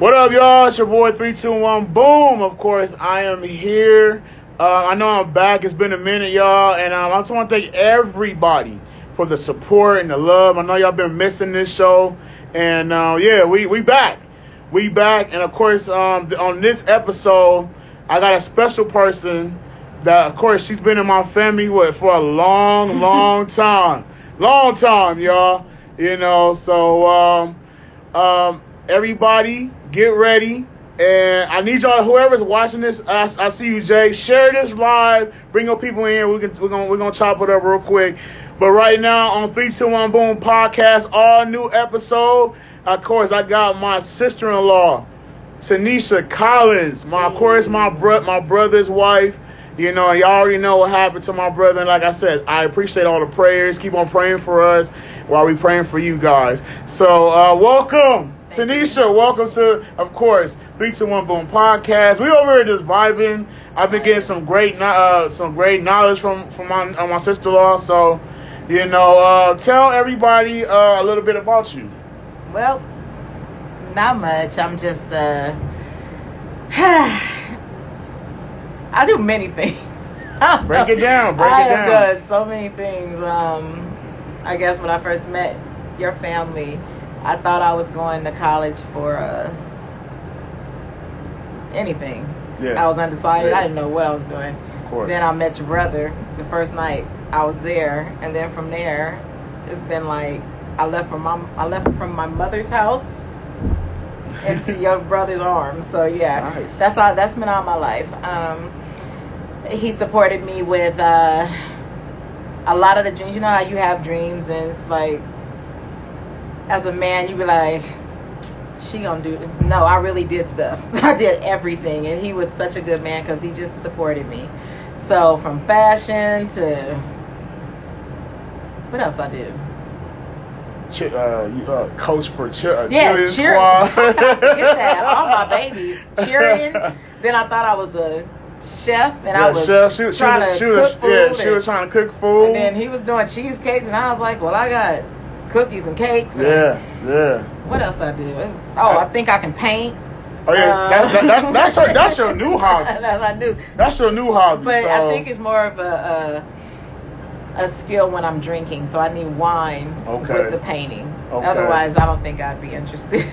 What up, y'all? It's your boy 321 Boom. Of course, I am here. I know I'm back. It's been a minute, y'all, and I just want to thank everybody for the support and the love. I know y'all been missing this show, and we back. We back, and of course, on this episode, I got a special person that, of course, she's been in my family for a long time. Long time, y'all. You know, so everybody get ready. And I need y'all, whoever's watching this, I see you, Jay. Share this live. Bring your people in. We're gonna chop it up real quick. But right now on 321 Boom Podcast, all new episode. Of course, I got my sister-in-law, Tanisha Collins. My brother's wife. You know, y'all already know what happened to my brother. And like I said, I appreciate all the prayers. Keep on praying for us while we praying for you guys. So welcome, Tanisha. Welcome to, of course, 321 Boom Podcast. We over here just vibing. I've been getting some great knowledge from my sister-in-law. So, you know, tell everybody a little bit about you. Well, not much. I'm just I do many things. Break it down. I have done so many things. I guess when I first met your family, I thought I was going to college for anything. Yeah. I was undecided. Yeah. I didn't know what I was doing. Of course. Then I met your brother the first night I was there, and then from there, it's been like I left from my mother's house into your brother's arms. So yeah, nice. That's been all my life. He supported me with a lot of the dreams. You know how you have dreams, and it's like, as a man, you be like, she gonna do this. No, I really did stuff. I did everything, and he was such a good man because he just supported me. So from fashion to what else I do. You coach for cheerleading squad. Forget that. All my babies cheering. Then I thought I was a chef, and I was trying to cook food. Yeah, she was trying to cook food. And then he was doing cheesecakes, and I was like, well, I got cookies and cakes. Yeah. What else I do? I think I can paint. Oh yeah, that's your new hobby. That's what I do. That's your new hobby. But I think it's more of a skill when I'm drinking, so I need wine with the painting. Okay. Otherwise, I don't think I'd be interested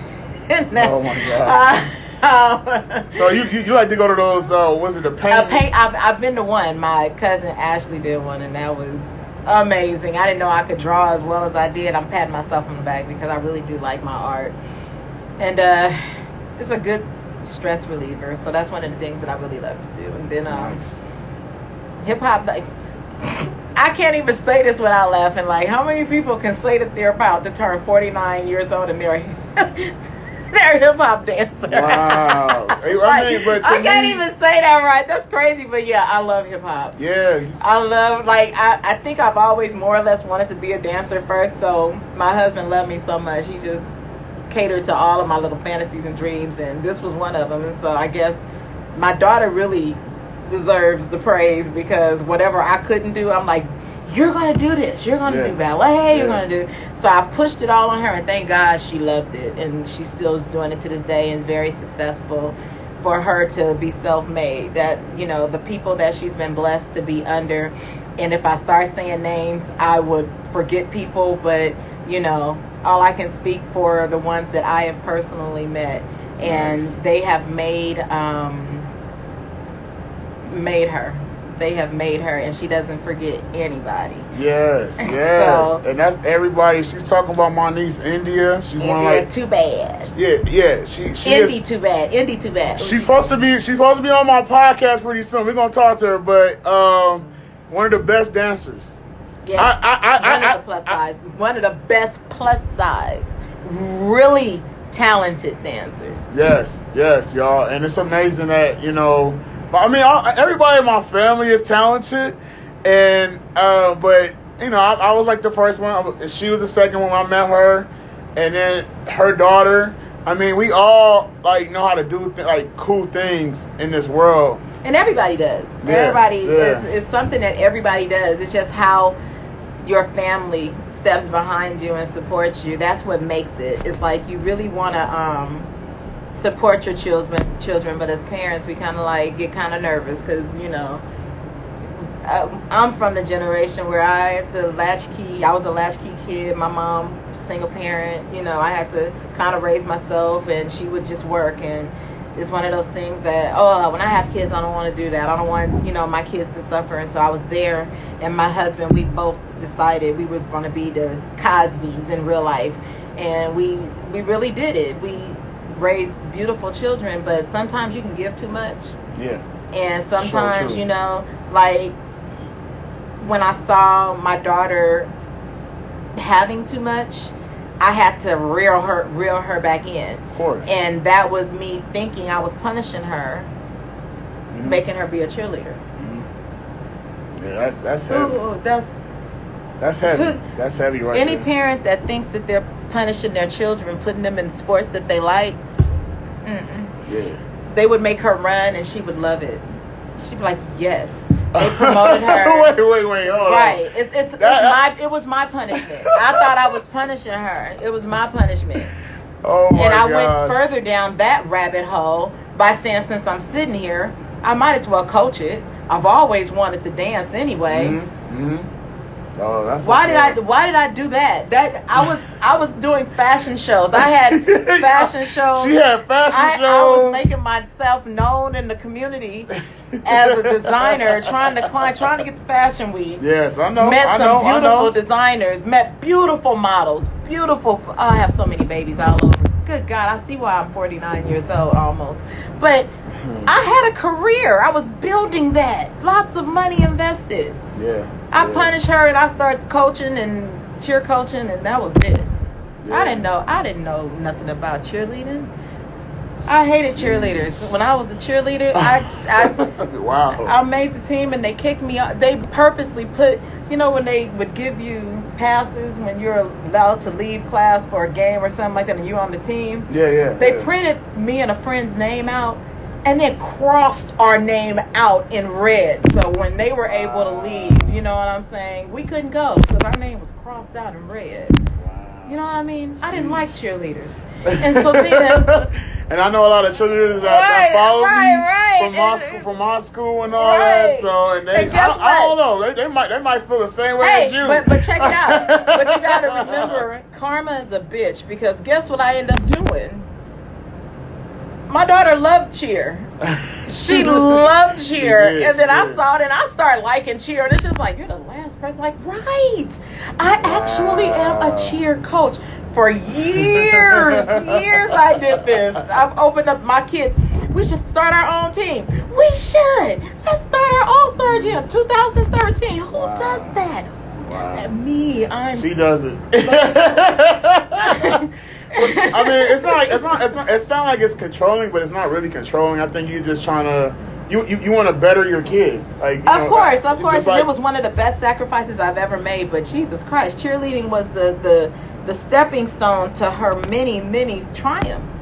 in that. Oh my God. So you like to go to those? Was it the paint? I've been to one. My cousin Ashley did one, and that was amazing. I didn't know I could draw as well as I did. I'm patting myself on the back because I really do like my art, and it's a good stress reliever. So that's one of the things that I really love to do. And then nice. Hip hop. I can't even say this without laughing. Like, how many people can say that they're about to turn 49 years old and they're a hip-hop dancer? Wow. I can't even say that right. That's crazy. But, yeah, I love hip-hop. Yeah. I love, I think I've always more or less wanted to be a dancer first. So my husband loved me so much. He just catered to all of my little fantasies and dreams. And this was one of them. And so I guess my daughter really deserves the praise, because whatever I couldn't do, I'm like, you're gonna do this, you're gonna do ballet, you're gonna do. So I pushed it all on her, and thank God she loved it, and she still is doing it to this day, and very successful for her to be self-made. That, you know, the people that she's been blessed to be under, and if I start saying names, I would forget people, but you know, all I can speak for the ones that I have personally met, and nice. They have made her. They have made her, and she doesn't forget anybody. Yes. So, and that's everybody. She's talking about my niece India. She's India, one like too bad. Yeah. She Indy, too bad. Indy, too bad. She's supposed to be on my podcast pretty soon. We're gonna talk to her, but one of the best dancers. Yeah. One of the best plus size. Really talented dancers. Yes, y'all, and it's amazing that, you know. I mean, everybody in my family is talented, and but you know, I was like the first one. She was the second one when I met her, and then her daughter. I mean, we all like know how to do like cool things in this world, and everybody does. Yeah, everybody is something that everybody does. It's just how your family steps behind you and supports you. That's what makes it. It's like you really want to support your children, but as parents, we kind of like get kind of nervous because I'm from the generation where I was a latchkey kid. My mom, single parent, I had to kind of raise myself, and she would just work. And it's one of those things that, when I have kids, I don't want to do that. I don't want, my kids to suffer. And so I was there, and my husband, we both decided we would want to be the Cosbys in real life. And we really did it. We raised beautiful children, but sometimes you can give too much. Yeah. And sometimes, like when I saw my daughter having too much, I had to reel her back in. Of course. And that was me thinking I was punishing her, making her be a cheerleader. Mm-hmm. Yeah, that's heavy. Ooh, that's heavy. That's heavy right Any there. parent that thinks that they're punishing their children, putting them in sports that they like, yeah, they would make her run, and she would love it. She'd be like, yes. They promoted her. wait, hold on. Right. It was my punishment. I thought I was punishing her. It was my punishment. Oh my And I gosh. went further down that rabbit hole by saying, since I'm sitting here, I might as well coach it. I've always wanted to dance anyway. Mm-hmm. Oh, that's Why did I do that? That I was doing fashion shows. I had fashion shows. She had fashion shows. I was making myself known in the community as a designer, trying to get to Fashion Week. Yes, I know. Met some I beautiful know. designers. Met beautiful models. Beautiful. Oh, I have so many babies all over. Good God, I see why I'm 49 years old almost. But I had a career. I was building that. Lots of money invested. Yeah. I punished her, and I started coaching and cheer coaching, and that was it. Yeah. I didn't know nothing about cheerleading. I hated cheerleaders. When I was a cheerleader, wow. I made the team, and they kicked me out. They purposely put, when they would give you passes when you're allowed to leave class for a game or something like that, and you on the team. Yeah. They printed me and a friend's name out, and then crossed our name out in red. So when they were able to leave, you know what I'm saying? We couldn't go because our name was crossed out in red. You know what I mean? I didn't like cheerleaders. And so then... and I know a lot of cheerleaders that follow me from my school and all that. So, and they, I don't know. They might feel the same way as you. But check it out. But you got to remember, karma is a bitch, because guess what I end up doing? My daughter loved cheer. She loved cheer. And then I saw it, and I started liking cheer. And it's just like, you're the last person. Like, right. I actually am a cheer coach. For years I did this. I've opened up my kids. We should start our own team. We should. Let's start our all-star gym. 2013. Who does that? Who does that? Me. She does it. I mean, it sounds like it's controlling, but it's not really controlling. I think you're just trying to, you want to better your kids. Like, of course. Like, it was one of the best sacrifices I've ever made. But Jesus Christ, cheerleading was the stepping stone to her many triumphs.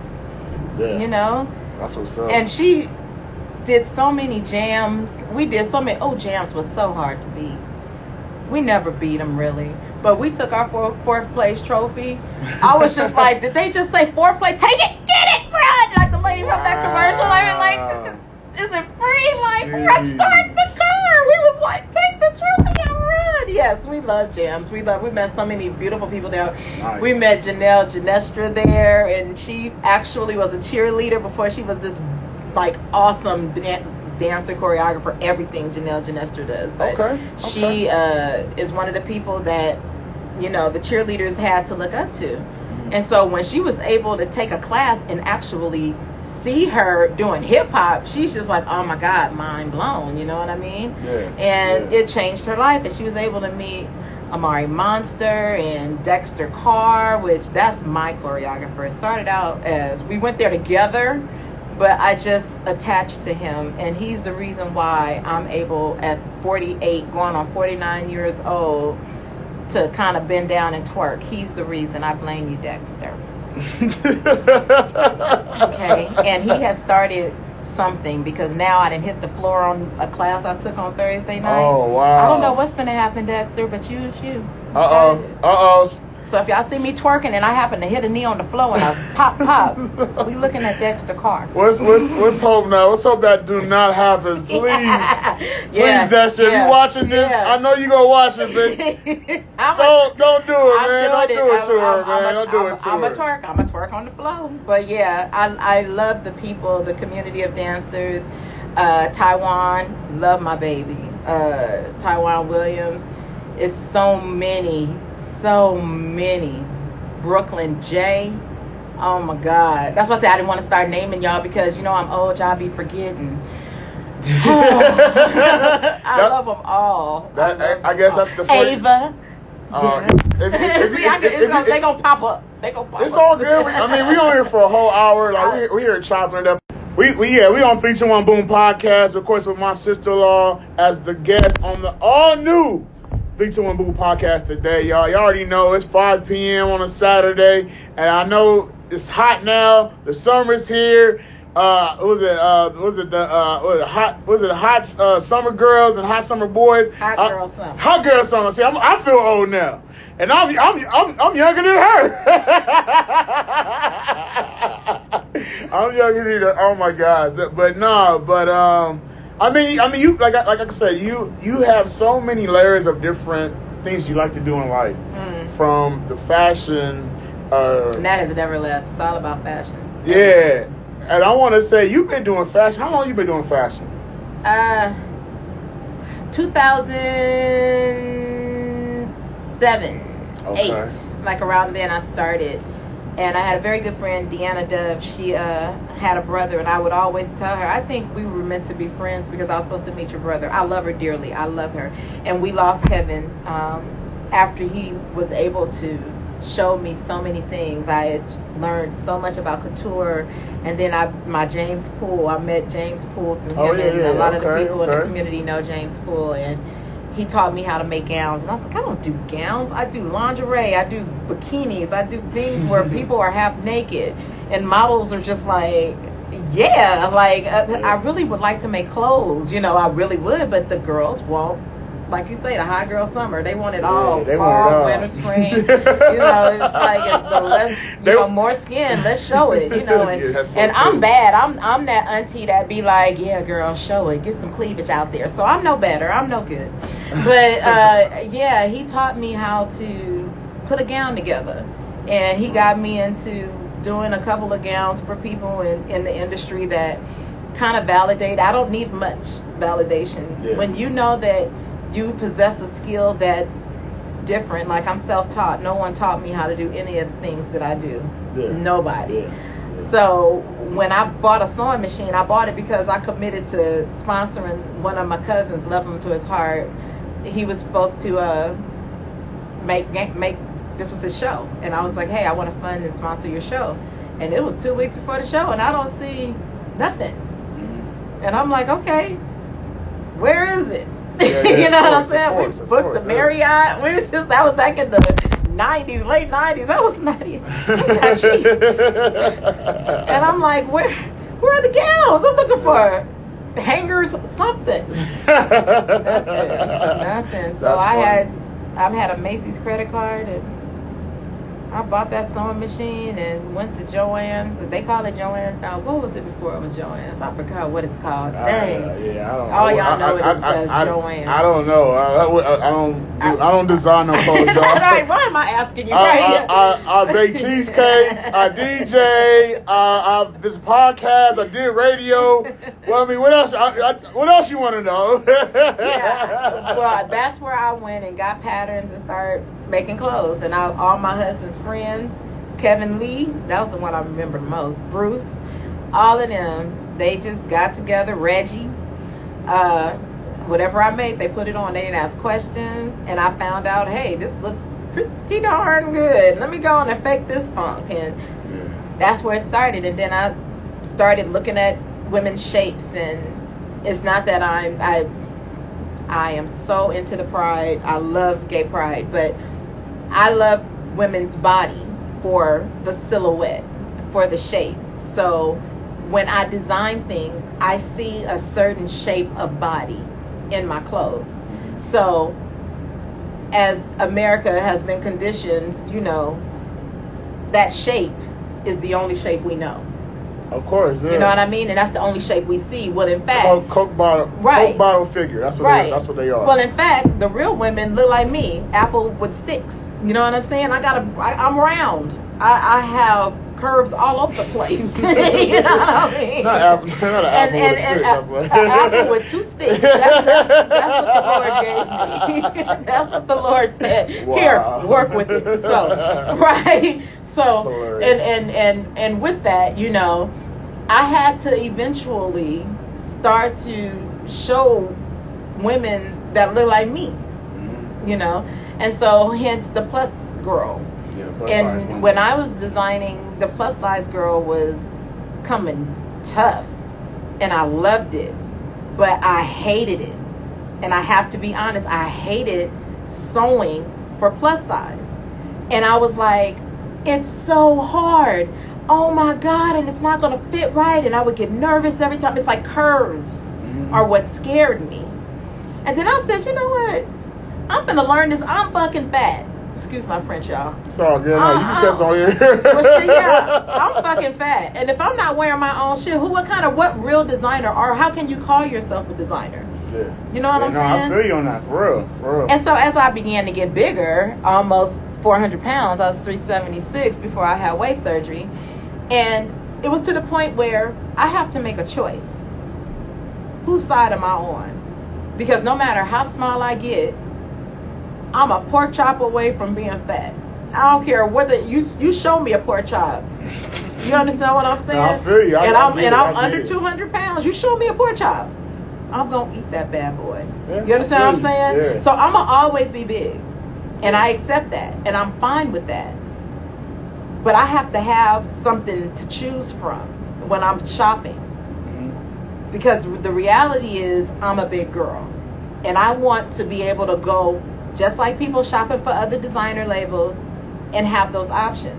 Yeah. That's what's up. And she did so many jams. We did so many. Jams was so hard to beat. We never beat them really. But we took our fourth place trophy. I was just like, did they just say fourth place? Take it, get it, run! Like the lady from that commercial. I mean, like, is it free? Like, start the car. We was like, take the trophy and run. Yes, we love jams. We met so many beautiful people there. Nice. We met Janelle Genestra there, and she actually was a cheerleader before she was this like awesome dancer, choreographer, everything Janelle Genestra does. But she is one of the people that, the cheerleaders had to look up to. And so when she was able to take a class and actually see her doing hip hop, she's just like, oh my God, mind blown. You know what I mean? It changed her life. And she was able to meet Amari Monster and Dexter Carr, which that's my choreographer. It started out as, we went there together, but I just attached to him, and he's the reason why I'm able at 48, going on 49 years old, to kind of bend down and twerk. He's the reason. I blame you, Dexter. Okay, and he has started something, because now I didn't hit the floor on a class I took on Thursday night. Oh, wow. I don't know what's going to happen, Dexter, but you is you. Uh-oh. So if y'all see me twerking and I happen to hit a knee on the floor and I pop, we looking at Dexter Carr. Let's hope now. Let's hope that do not happen. Please. Please, Dexter, if you watching this, I know you gonna watch this, but don't do it, man. Don't do it to her, man. Don't do it to her. I'm a twerk on the floor. But yeah, I love the people, the community of dancers. Taiwan, love my baby. Taiwan Williams. It's so many. Brooklyn J. Oh my God. That's why I said I didn't want to start naming y'all because I'm old, y'all be forgetting. I love them all. I guess that's the first. Ava. They gonna pop up. It's all good. I mean, we on here for a whole hour. Like we here chopping it up. We on 321 Boom podcast, of course, with my sister-in-law as the guest on the all new 321 Boom podcast today, y'all. Y'all already know it's 5 p.m. on a Saturday, and I know it's hot now. The summer's here. Hot summer girls and hot summer boys? Hot girl summer. Hot girl summer. See, I feel old now, and I'm younger than her. I'm younger than her. Oh my gosh. I mean, you like I said, you have so many layers of different things you like to do in life, from the fashion. And that has never left. It's all about fashion. Yeah, and I want to say you've been doing fashion. How long you been doing fashion? 2007, 8, like around then I started. And I had a very good friend, Deanna Dove. She had a brother, and I would always tell her, I think we were meant to be friends because I was supposed to meet your brother. I love her dearly. I love her. And we lost Kevin after he was able to show me so many things. I had learned so much about couture. And then my James Poole, I met James Poole through him. And a lot of the people in the community know James Poole. And he taught me how to make gowns, and I was like, I don't do gowns. I do lingerie. I do bikinis. I do things where people are half naked, and models are just like, I really would like to make clothes. I really would, but the girls won't. Like you say, the hot girl summer, they want it all. Fall, winter, spring. It's like the less, more skin. Let's show it. And I'm bad. I'm that auntie that be like, yeah, girl, show it. Get some cleavage out there. So I'm no better. I'm no good. But he taught me how to put a gown together, and he got me into doing a couple of gowns for people in the industry that kind of validate. I don't need much validation. Yeah. When you know that you possess a skill that's different. Like, I'm self-taught. No one taught me how to do any of the things that I do. Yeah. Nobody. Yeah. So when I bought a sewing machine, I bought it because I committed to sponsoring one of my cousins, love him to his heart. He was supposed to make this was his show. And I was like, hey, I want to fund and sponsor your show. And it was 2 weeks before the show, and I don't see nothing. Mm-hmm. And I'm like, okay, where is it? You know what I'm saying? We booked the Marriott. That was back in the 90s, late 90s. That was not cheap. And I'm like, where are the gowns? I'm looking for hangers, something. Nothing. So I've had a Macy's credit card, and I bought that sewing machine and went to Joann's. They call it Joann's now. What was it before it was Joann's? I forgot what it's called. Dang. I don't know. All y'all know it as Joann's. I don't know. I don't design no clothes, y'all. Right, why am I asking you? I bake cheesecakes. I DJ. This podcast. I did radio. Well, I mean, what else? What else you want to know? Yeah. Well, that's where I went and got patterns and started making clothes. And all my husband's friends, Kevin Lee, that was the one I remember the most, Bruce, all of them, they just got together. Reggie, whatever I made, they put it on. They didn't ask questions, and I found out, hey, this looks pretty darn good. Let me go on and fake this funk. And that's where it started. And then I started looking at women's shapes, and it's not that I am so into the pride. I love gay pride, but I love women's body for the silhouette, for the shape. So when I design things, I see a certain shape of body in my clothes. So as America has been conditioned, you know, that shape is the only shape we know. Of course, yeah. You know what I mean? And that's the only shape we see. Well, in fact, Coke bottle, right. Coke bottle figure. That's what right. That's what they are. Well, in fact, the real women look like me, apple with sticks. You know what I'm saying? I'm round. I have curves all over the place. You know what I mean? Not an apple with sticks. An apple with 2 sticks. That's what the Lord gave me. That's what the Lord said. Wow. Here, work with it. So, right. So, and with that, you know, I had to eventually start to show women that look like me. You know, and so hence the plus girl. And when I was designing, the plus size girl was coming tough, and I loved it, but I hated it. And I have to be honest, I hated sewing for plus size. And I was like, it's so hard. Oh my God, and it's not gonna fit right. And I would get nervous every time. It's like curves are what scared me. And then I said, you know what? I'm gonna learn this. I'm fucking fat. Excuse my French, y'all. It's all good. You can cuss on here. Well, shit, yeah, I'm fucking fat. And if I'm not wearing my own shit, what real designer, or how can you call yourself a designer? Yeah. You know what I'm saying? I feel you on that, for real. And so as I began to get bigger, almost 400 pounds, I was 376 before I had waist surgery. And it was to the point where I have to make a choice. Whose side am I on? Because no matter how small I get, I'm a pork chop away from being fat. I don't care whether you show me a pork chop. You understand what I'm saying? No, I feel you. I'm under 200 pounds. You show me a pork chop, I'm gonna eat that bad boy. Yeah, you understand what I'm saying? Yeah. So I'm gonna always be big, and I accept that, and I'm fine with that. But I have to have something to choose from when I'm shopping, because the reality is I'm a big girl, and I want to be able to go just like people shopping for other designer labels and have those options.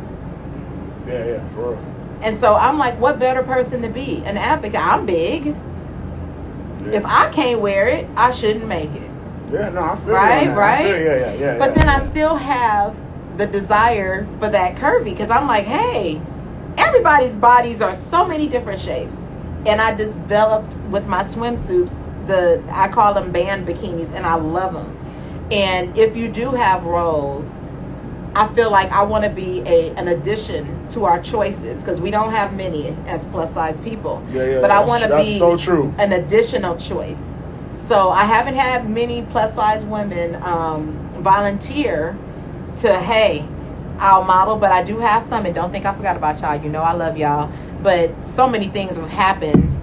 Yeah, for real. And so I'm like, what better person to be? An advocate. I'm big. Yeah. If I can't wear it, I shouldn't make it. Yeah, no, I feel right, you on that. right. I feel, yeah. But then I still have the desire for that curvy, because I'm like, hey, everybody's bodies are so many different shapes, and I developed with my swimsuits I call them band bikinis, and I love them. And if you do have rolls, I feel like I want to be an addition to our choices, because we don't have many as plus size people. Yeah, but I want to be so true. An additional choice. So I haven't had many plus size women volunteer to, hey, I'll model, but I do have some, and don't think I forgot about y'all. You know I love y'all. But so many things have happened,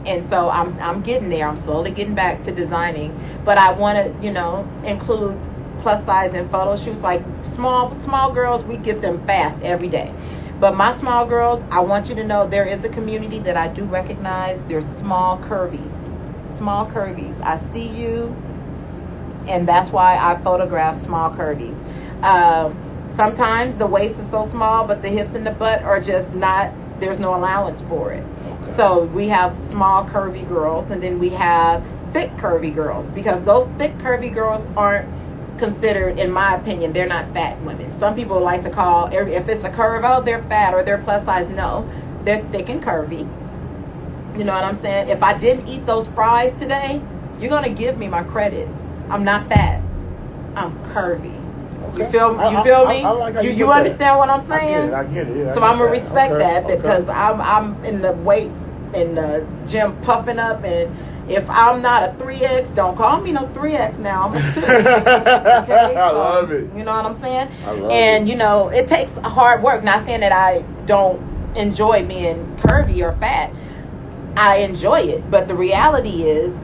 and so I'm getting there. I'm slowly getting back to designing, but I want to, include plus size in photo shoots. Like small girls, we get them fast every day. But my small girls, I want you to know there is a community that I do recognize. They're small curvies. Small curvies. I see you, and that's why I photograph small curvies. Sometimes the waist is so small, but the hips and the butt are just not, there's no allowance for it. Okay. So we have small curvy girls, and then we have thick curvy girls, because those thick curvy girls aren't considered, in my opinion, they're not fat women. Some people like to call, if it's a curve, oh, they're fat or they're plus size. No, they're thick and curvy. You know what I'm saying? If I didn't eat those fries today, you're going to give me my credit. I'm not fat. I'm curvy. Okay. You feel me? I like how you understand what I'm saying? I get it. Yeah, so I'm going to respect that, because I'm in the weights in the gym puffing up, and if I'm not a 3X, don't call me no 3X now. I'm a 2. Okay? I love it. You know what I'm saying? I love and, it. It takes hard work. Not saying that I don't enjoy being curvy or fat. I enjoy it. But the reality is,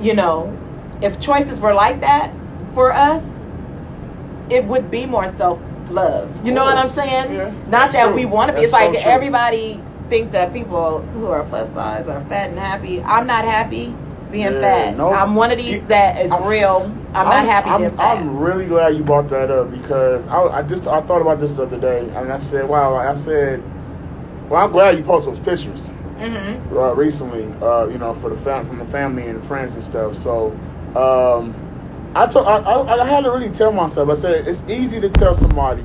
if choices were like that for us, it would be more self-love. You know what I'm saying? Yeah, not that true. we want to be. That's It's like so true. Everybody think that people who are plus size are fat and happy. I'm not happy being fat. Nope. I'm one of these that is real. I'm not happy being fat. I'm really glad you brought that up, because I thought about this the other day, and I said, wow. I'm glad you posted those pictures recently. For from the family and friends and stuff. So I had to really tell myself. I said it's easy to tell somebody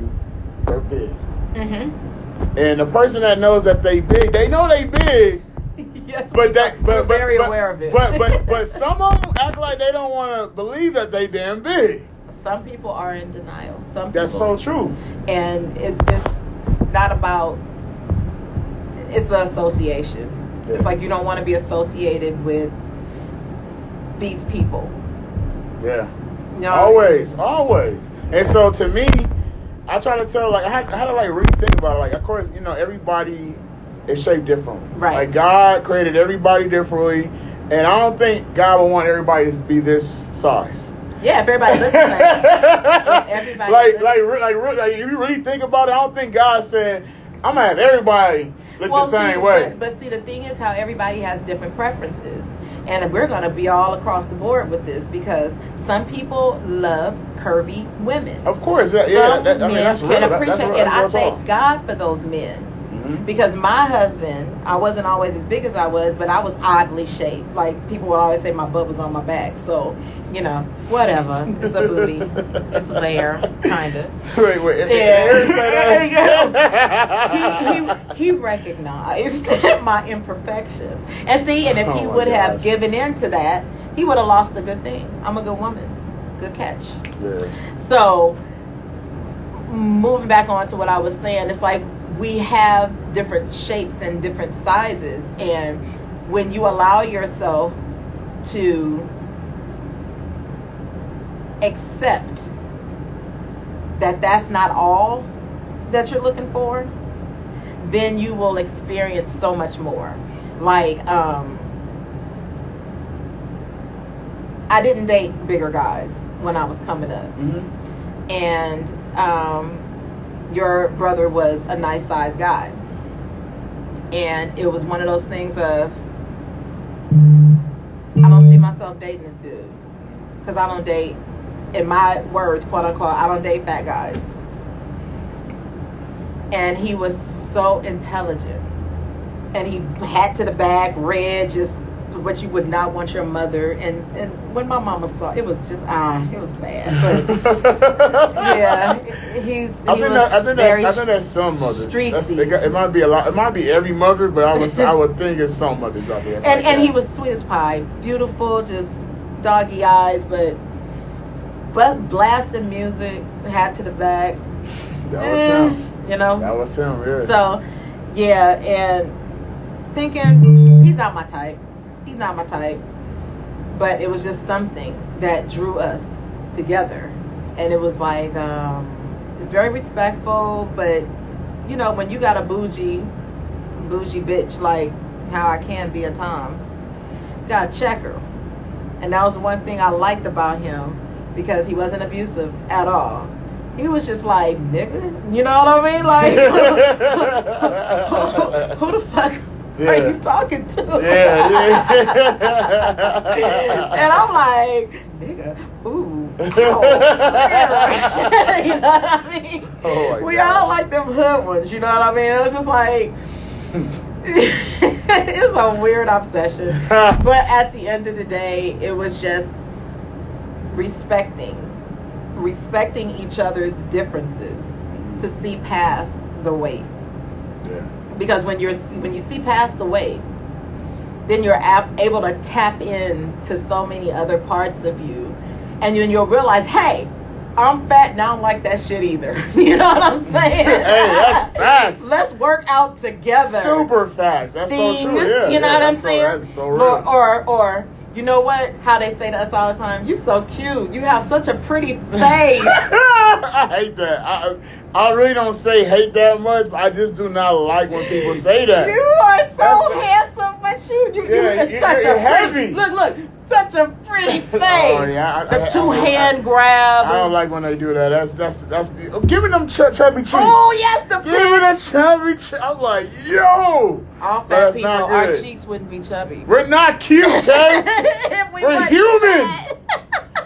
they're big, and the person that knows that they big, they know they big. Yes, but we're very aware of it. But some of them act like they don't want to believe that they damn big. Some people are in denial. That's so true. And it's not about. It's an association. Yeah. It's like you don't want to be associated with these people. Yeah. No. Always. And so to me, I try to tell, like, I had to like really think about it. Like, of course, everybody is shaped differently. Right. Like, God created everybody differently, and I don't think God would want everybody to be this size. Yeah, if everybody looks the same. Everybody like, if you really think about it, I don't think God said, I'm gonna have everybody look the same way. But see, the thing is how everybody has different preferences. And we're going to be all across the board with this because some people love curvy women. Of course. Some men that's can real. Appreciate it. And I thank God for those men. Because my husband, I wasn't always as big as I was, but I was oddly shaped. Like, people would always say my butt was on my back. So, whatever. It's a booty. It's there, kind of. Wait. Yeah. He recognized my imperfections. And if he would have given in to that, he would have lost a good thing. I'm a good woman. Good catch. Yeah. So, moving back on to what I was saying, it's like, we have different shapes and different sizes, and when you allow yourself to accept that that's not all that you're looking for, then you will experience so much more. Like, I didn't date bigger guys when I was coming up, and your brother was a nice sized guy, and it was one of those things of, I don't see myself dating this dude because I don't date, in my words, quote unquote, I don't date fat guys. And he was so intelligent, and he had to the back, red, just what you would not want your mother. And when my mama saw it, was just it was bad. But yeah, I think that's some mothers. It might be a lot. It might be every mother, but I would think it's some mothers out there. And he was sweet as pie, beautiful, just doggy eyes, but blasting music, hat to the back. That was him. That was him. Yeah. So yeah, and thinking he's not my type. He's not my type, but it was just something that drew us together, and it was like it's very respectful. But when you got a bougie bitch like how I can be at times, you gotta check her. And that was one thing I liked about him, because he wasn't abusive at all. He was just like, nigga, you know what I mean? Like, who the fuck are you talking to? Yeah. And I'm like, nigga, ooh. Oh, you know what I mean? Oh, we all like them hood ones, you know what I mean? It was just like, it's a weird obsession. But at the end of the day, it was just respecting each other's differences to see past the weight. Yeah. Because when you see past the weight, then you're able to tap in to so many other parts of you, and then you'll realize, hey, I'm fat and I don't like that shit either. You know what I'm saying? Hey, that's facts. Let's work out together. Super facts. That's so true. Yeah. You know what I'm saying? That's so real. Or you know what? How they say to us all the time, you're so cute. You have such a pretty face. I hate that. I really don't say hate that much, but I just do not like when people say that. You are so handsome, but you're such a heavy. Look, such a pretty face. Oh yeah, the two-hand grab. I don't like when they do that. That's give me them chubby cheeks. Oh yes, give me the chubby cheeks. I'm like, yo. All fat people, our cheeks wouldn't be chubby. We're not cute, okay? We're human.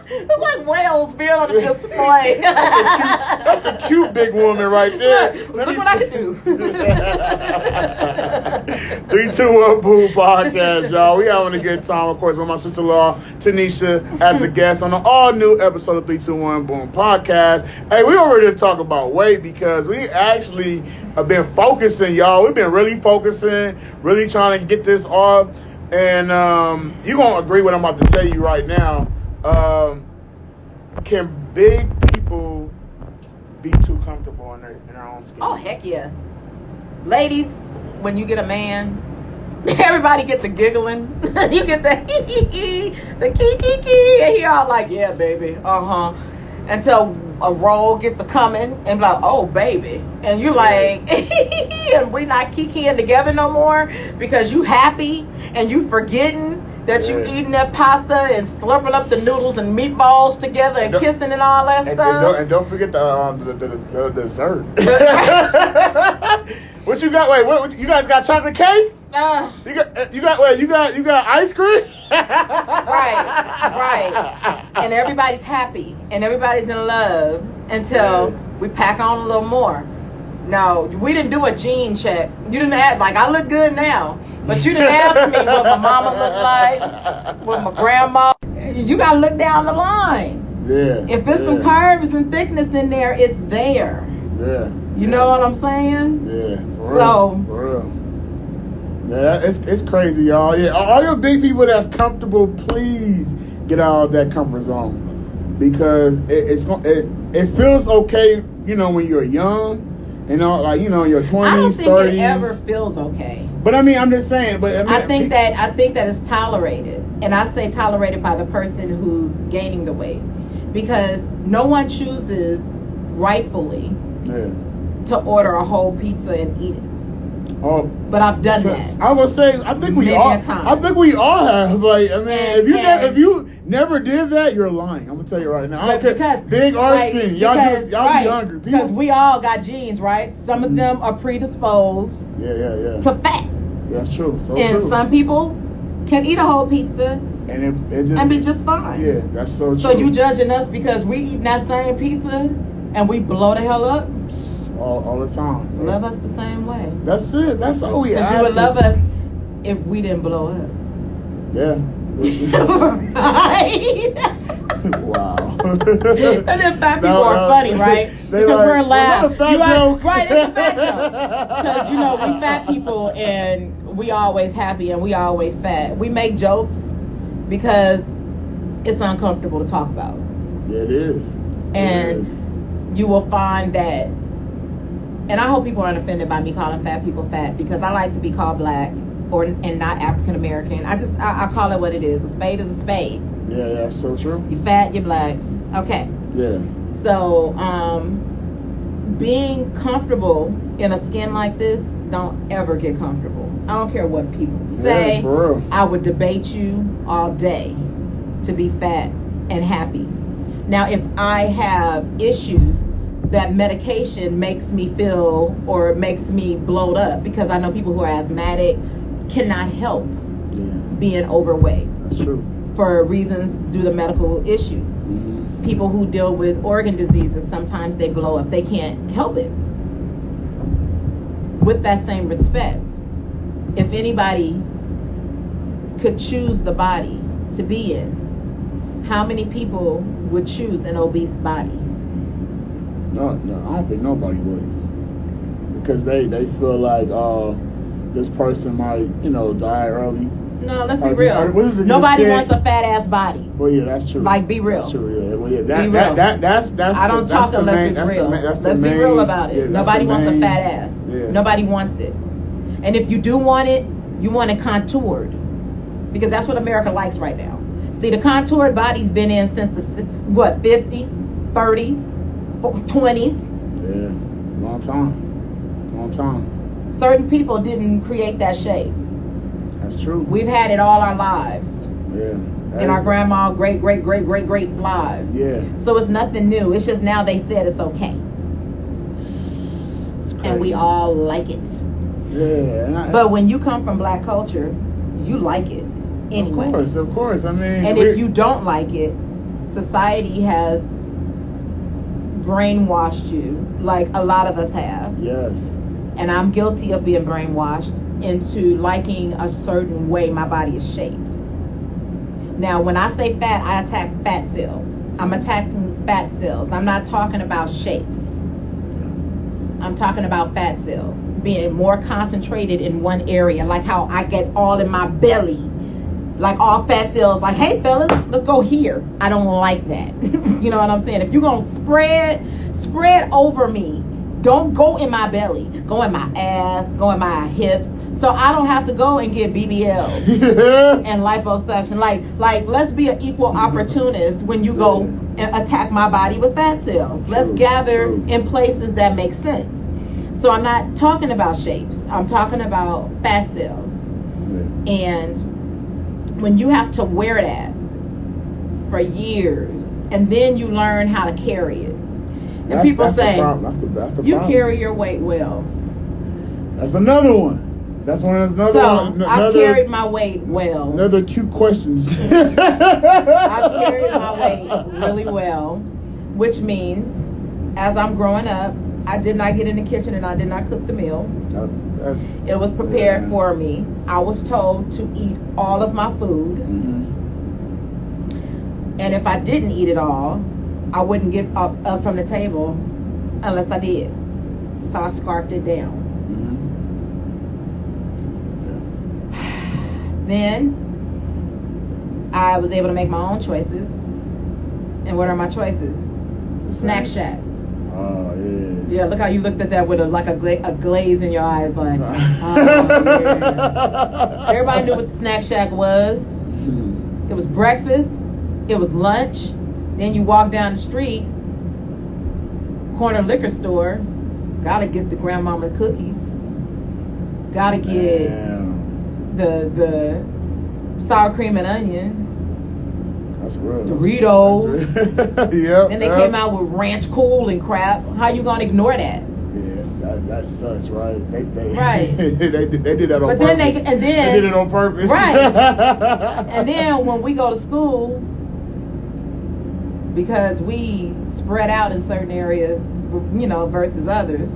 It's like whales being on a display. That's a cute big woman right there. Look what I can do. 321 Boom Podcast, y'all. We having a good time, of course, with my sister-in-law, Tanisha, as the guest on an all-new episode of 321 Boom Podcast. Hey, we already just talk about weight because we actually have been focusing, y'all. We've been really focusing, really trying to get this off. And you're going to agree with what I'm about to tell you right now. Can big people be too comfortable in their own skin? Oh, heck yeah. Ladies, when you get a man, everybody get the giggling. You get the the kiki, and he all like, yeah, baby, until a roll get to coming and be like, oh, baby, and you like, and we not kikiing together no more because you happy and you forgetting that you eating that pasta and slurping up the noodles and meatballs together and kissing and all that stuff. And don't forget the dessert. What you got? Wait, what you guys got? Chocolate cake? You got ice cream? Right. And everybody's happy and everybody's in love until we pack on a little more. No, we didn't do a gene check. You didn't ask, like, I look good now, but you didn't ask me what my mama looked like, what my grandma. You gotta look down the line. Yeah. If there's some curves and thickness in there, it's there. Yeah. You know what I'm saying? Yeah. For real. Yeah, it's crazy, y'all. Yeah, all your big people that's comfortable, please get out of that comfort zone because it feels okay, you know, when you're young. You know, like, you know, your 20s, I don't think 30s. it ever feels okay. But I mean, I'm just saying. But I think that it's tolerated, and I say tolerated by the person who's gaining the weight, because no one chooses rightfully to order a whole pizza and eat it. Oh, but I've done that. I was saying, I think we all have. Like, I mean, if you never did that, you're lying. I'm gonna tell you right now. I don't care. Because, big or skinny, y'all be hungry. Because we all got genes, right? Some of them are predisposed. To fat. Yeah, that's true. Some people can eat a whole pizza and be just fine. Yeah, that's so true. So you judging us because we eating that same pizza and we blow the hell up? All the time. Love us the same way. That's it. That's all we ask. You would love us if we didn't blow up. Yeah. Right. Wow. And then fat people are funny, right? Because like, we're laughing. Right, it's a fat joke. Because, you know, we fat people and we always happy and we always fat. We make jokes because it's uncomfortable to talk about. Yeah, it is. And you will find that. And I hope people aren't offended by me calling fat people fat, because I like to be called black and not African American. I call it what it is. A spade is a spade. Yeah, that's so true. You fat, you're black. Okay. Yeah. So, being comfortable in a skin like this, don't ever get comfortable. I don't care what people say. Yeah, for real. I would debate you all day to be fat and happy. Now, if I have issues that medication makes me feel or makes me bloat up, because I know people who are asthmatic cannot help being overweight. That's true. For reasons due to medical issues. Mm-hmm. People who deal with organ diseases, sometimes they blow up. They can't help it. With that same respect, if anybody could choose the body to be in, how many people would choose an obese body? No, I don't think nobody would, because they feel like this person might, you know, die early. No, let's be real. Nobody wants a fat ass body. Well, yeah, that's true. Like, be real. That's true. Yeah, well, yeah, that's. I don't talk unless it's real. Let's be real about it. Nobody wants a fat ass. Yeah. Nobody wants it. And if you do want it, you want it contoured, because that's what America likes right now. See, the contoured body's been in since the 50s, 30s, 20s. Yeah, long time. Certain people didn't create that shape. That's true. We've had it all our lives. Yeah. In our grandma, great-greats' lives. Yeah. So it's nothing new. It's just now they said it's okay. It's crazy. And we all like it. Yeah. But when you come from black culture, you like it anyway. Of course. I mean. And if you don't like it, society has brainwashed you, like a lot of us have. Yes. And I'm guilty of being brainwashed into liking a certain way my body is shaped. Now, when I say fat, I attack fat cells. I'm attacking fat cells. I'm not talking about shapes. I'm talking about fat cells being more concentrated in one area, like how I get all in my belly, like all fat cells, like, hey fellas, let's go here. I don't like that. You know what I'm saying? If you're gonna spread over me, don't go in my belly, go in my ass, go in my hips, so I don't have to go and get BBLs and liposuction. Like let's be an equal opportunist when you go and attack my body with fat cells. Let's gather in places that make sense. So I'm not talking about shapes. I'm talking about fat cells. And when you have to wear that for years, and then you learn how to carry it. And people say, you carry your weight well. That's another one. That's another one. I've carried my weight well. Another cute questions. I've carried my weight really well, which means as I'm growing up, I did not get in the kitchen and I did not cook the meal. It was prepared for me. I was told to eat all of my food. Mm-hmm. And if I didn't eat it all, I wouldn't get up from the table unless I did. So I scarfed it down. Mm-hmm. Then I was able to make my own choices. And what are my choices? Snack Shack. Oh, yeah. Yeah, look how you looked at that with a glaze in your eyes, like, oh, yeah. Everybody knew what the Snack Shack was. It was breakfast. It was lunch. Then you walk down the street, corner liquor store, gotta get the grandmama cookies. Gotta get the sour cream and onion. That's real. Doritos. Yep. And they came out with Ranch Cool and crap. How you gonna ignore that? Yes, that sucks, right? They right. they did that on but purpose. Then they did it on purpose. Right. And then when we go to school, because we spread out in certain areas, you know, versus others,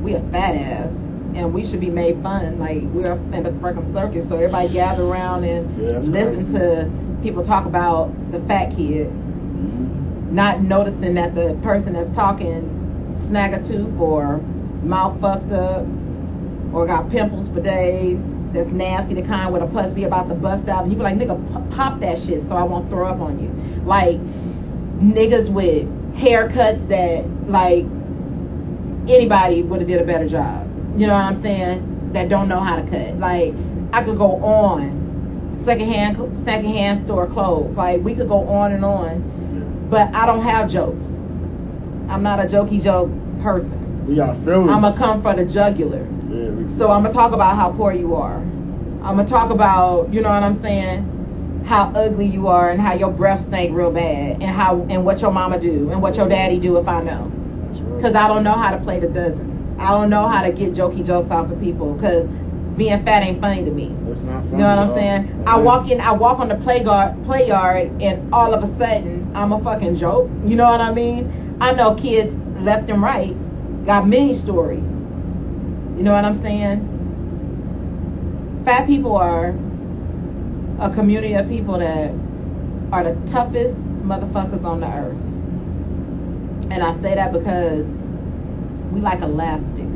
we a fat ass. And we should be made fun. Like, we're in the freaking circus, so everybody gather around and listen to people talk about the fat kid, not noticing that the person that's talking snag a tooth or mouth fucked up or got pimples for days, that's nasty, the kind where the pus be about to bust out, and you be like, nigga, pop that shit so I won't throw up on you. Like, niggas with haircuts that, like, anybody would have did a better job. You know what I'm saying? That don't know how to cut. Like, I could go on. Secondhand store clothes. Like, we could go on and on. But I don't have jokes. I'm not a jokey joke person. We got feelings. I'm going to come for the jugular. Yeah, so I'm going to talk about how poor you are. I'm going to talk about, you know what I'm saying, how ugly you are and how your breath stink real bad and what your mama do and what your daddy do if I know. Because I don't know how to play the dozen. I don't know how to get jokey jokes off of people because being fat ain't funny to me. It's not funny. You know what I'm saying? I walk on the play yard, and all of a sudden I'm a fucking joke. You know what I mean? I know kids left and right got many stories. You know what I'm saying? Fat people are a community of people that are the toughest motherfuckers on the earth. And I say that because we like elastic.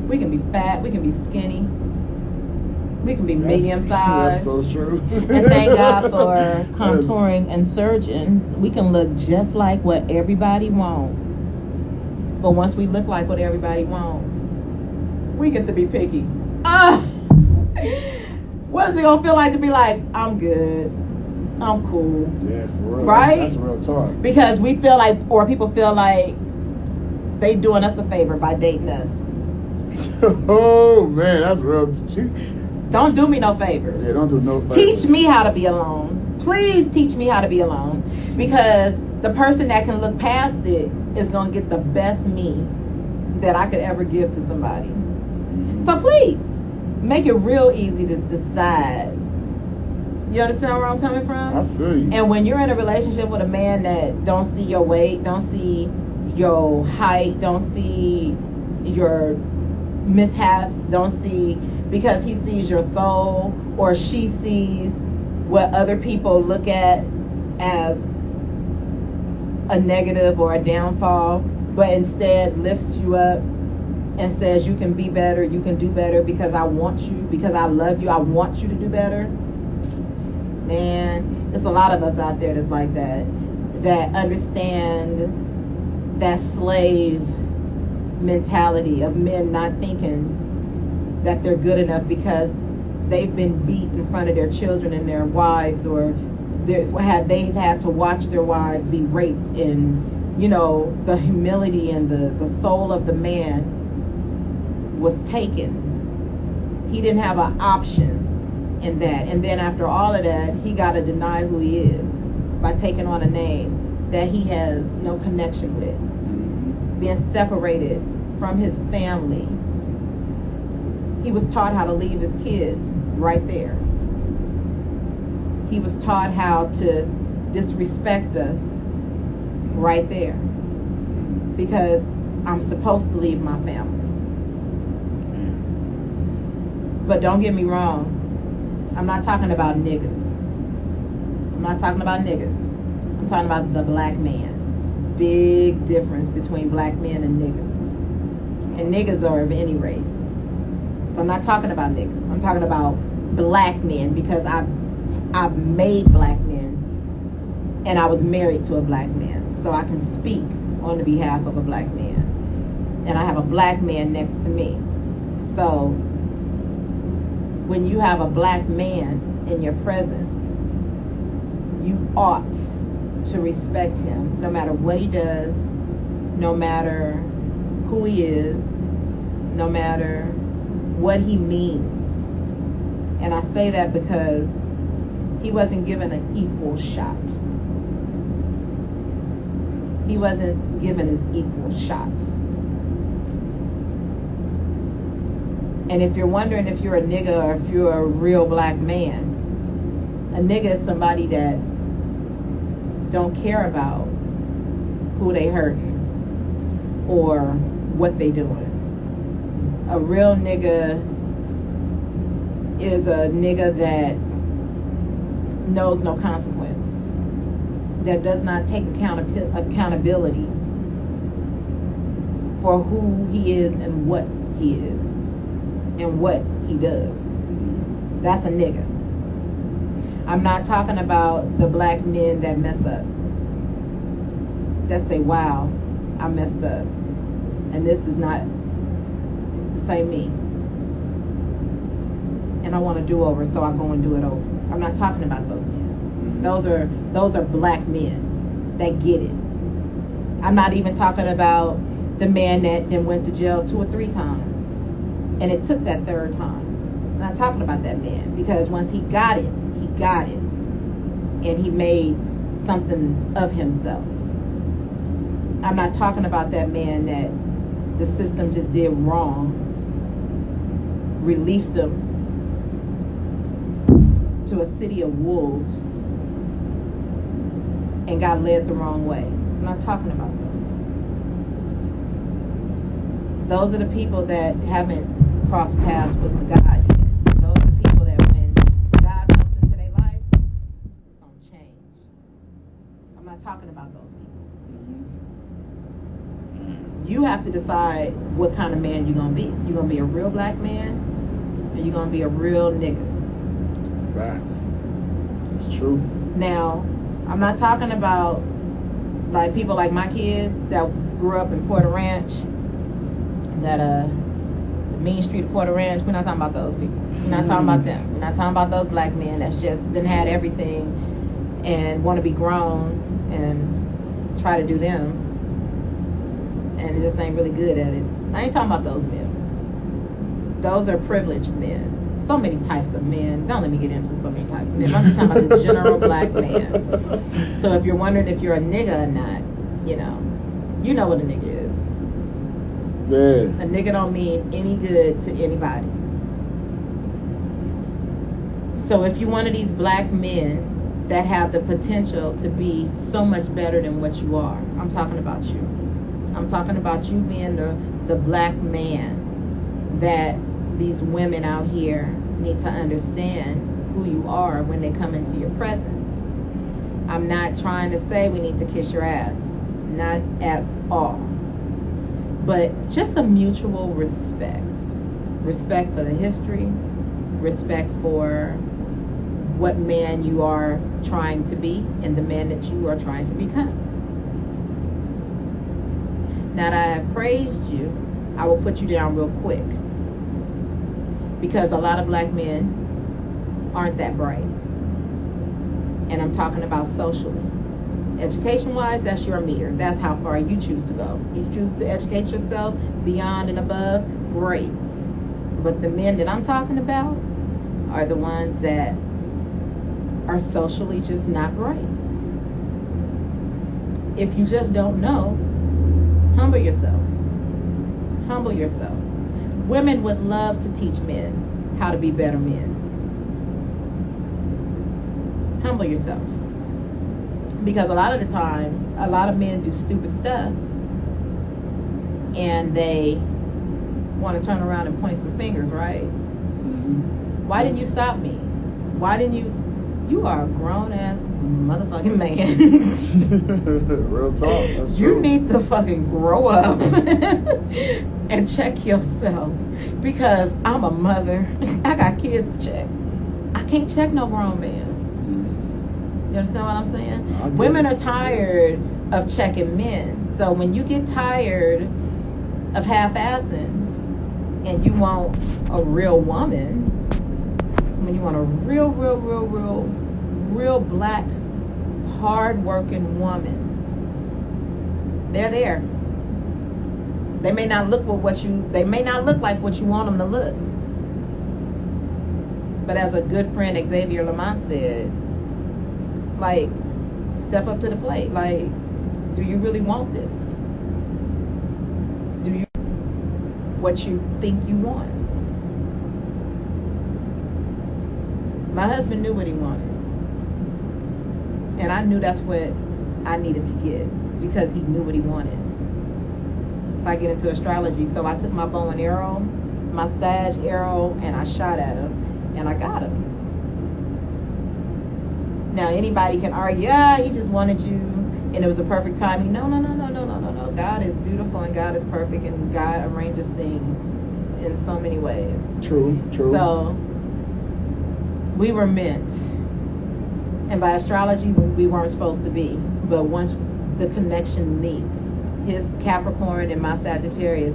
We can be fat, we can be skinny, we can be medium size. That's so true. And thank God for contouring and surgeons. We can look just like what everybody wants. But once we look like what everybody wants, we get to be picky. What is it gonna feel like to be like, I'm good, I'm cool? Yeah, for real. Right? That's real talk. Because we feel like, or people feel like they doing us a favor by dating us. Oh man, that's real. Don't do me no favors. Yeah, don't do no favors. Teach me how to be alone. Please teach me how to be alone. Because the person that can look past it is going to get the best me that I could ever give to somebody. So please, make it real easy to decide You understand where I'm coming from? I feel you. And when you're in a relationship with a man that don't see your weight, don't see your height, don't see your mishaps, don't see, because he sees your soul, or she sees what other people look at as a negative or a downfall, but instead lifts you up and says you can be better, you can do better because I want you, because I love you, I want you to do better. Man, there's a lot of us out there that's like that, that understand that slave mentality of men not thinking that they're good enough because they've been beat in front of their children and their wives, or they've had to watch their wives be raped, and you know, the humility and the soul of the man was taken. He didn't have an option in that. And then after all of that, he got to deny who he is by taking on a name that he has no connection with, being separated from his family. He was taught how to leave his kids right there. He was taught how to disrespect us right there, because I'm supposed to leave my family. But don't get me wrong, I'm not talking about niggas. I'm not talking about niggas. I'm talking about the black man. It's a big difference between black men and niggas. And niggas are of any race. So I'm not talking about niggas. I'm talking about black men, because I've made black men, and I was married to a black man. So I can speak on the behalf of a black man. And I have a black man next to me. So when you have a black man in your presence, you ought to respect him, no matter what he does, no matter who he is, no matter what he means. And I say that because he wasn't given an equal shot. He wasn't given an equal shot. And if you're wondering if you're a nigga or if you're a real black man, a nigga is somebody that don't care about who they hurting or what they doing. A real nigga is a nigga that knows no consequence, that does not take accountability for who he is and what he is and what he does. That's a nigga. I'm not talking about the black men that mess up, that say, wow, I messed up, and this is not the same me, and I want to do over, so I go and do it over. I'm not talking about those men. Those are black men that get it. I'm not even talking about the man that then went to jail 2 or 3 times, and it took that 3rd time. I'm not talking about that man, because once he got it, and he made something of himself. I'm not talking about that man that the system just did wrong, released him to a city of wolves, and got led the wrong way. I'm not talking about those. Those are the people that haven't crossed paths with the God yet. Those are the people that when God comes into their life, it's going to change. I'm not talking about those people. You have to decide what kind of man you're going to be. You're going to be a real black man, or you're going to be a real nigga. Facts. It's true. Now, I'm not talking about like people like my kids that grew up in Porter Ranch, that the Main Street of Porter Ranch. We're not talking about those people. We're not talking about them. We're not talking about those black men that's just done had everything and want to be grown and try to do them, and just ain't really good at it. I ain't talking about those men. Those are privileged men. So many types of men. Don't let me get into so many types of men. I'm just talking about the general black man. So if you're wondering if you're a nigga or not, you know what a nigga is. Yeah. A nigga don't mean any good to anybody. So if you're one of these black men that have the potential to be so much better than what you are, I'm talking about you. I'm talking about you being the black man that these women out here need to understand who you are when they come into your presence. I'm not trying to say we need to kiss your ass. Not at all. But just a mutual respect. Respect for the history. Respect for what man you are trying to be and the man that you are trying to become. Now that I have praised you, I will put you down real quick. Because a lot of black men aren't that bright. And I'm talking about socially. Education-wise, that's your meter. That's how far you choose to go. You choose to educate yourself beyond and above, great. But the men that I'm talking about are the ones that are socially just not bright. If you just don't know, humble yourself. Humble yourself. Women would love to teach men how to be better men. Humble yourself. Because a lot of the times, a lot of men do stupid stuff and they want to turn around and point some fingers, right? Mm-hmm. Why didn't you stop me? Why didn't you are a grown-ass motherfucking man. Real talk, that's true. You need to fucking grow up and check yourself. Because I'm a mother. I got kids to check. I can't check no grown man. You understand what I'm saying? Women are tired of checking men. So when you get tired of half-assing and you want a real woman, when you want a real black, hard-working woman, they're there. They may not look like what you want them to look. But as a good friend Xavier Lamont said, like, step up to the plate. Like, do you really want this? Do you what you think you want? My husband knew what he wanted. And I knew that's what I needed to get because he knew what he wanted. So I get into astrology. So I took my bow and arrow, my Sag arrow, and I shot at him. And I got him. Now anybody can argue, he just wanted you and it was a perfect timing. No. God is beautiful and God is perfect and God arranges things in so many ways. True. So we were meant. And by astrology we weren't supposed to be. But once the connection meets, his Capricorn and my Sagittarius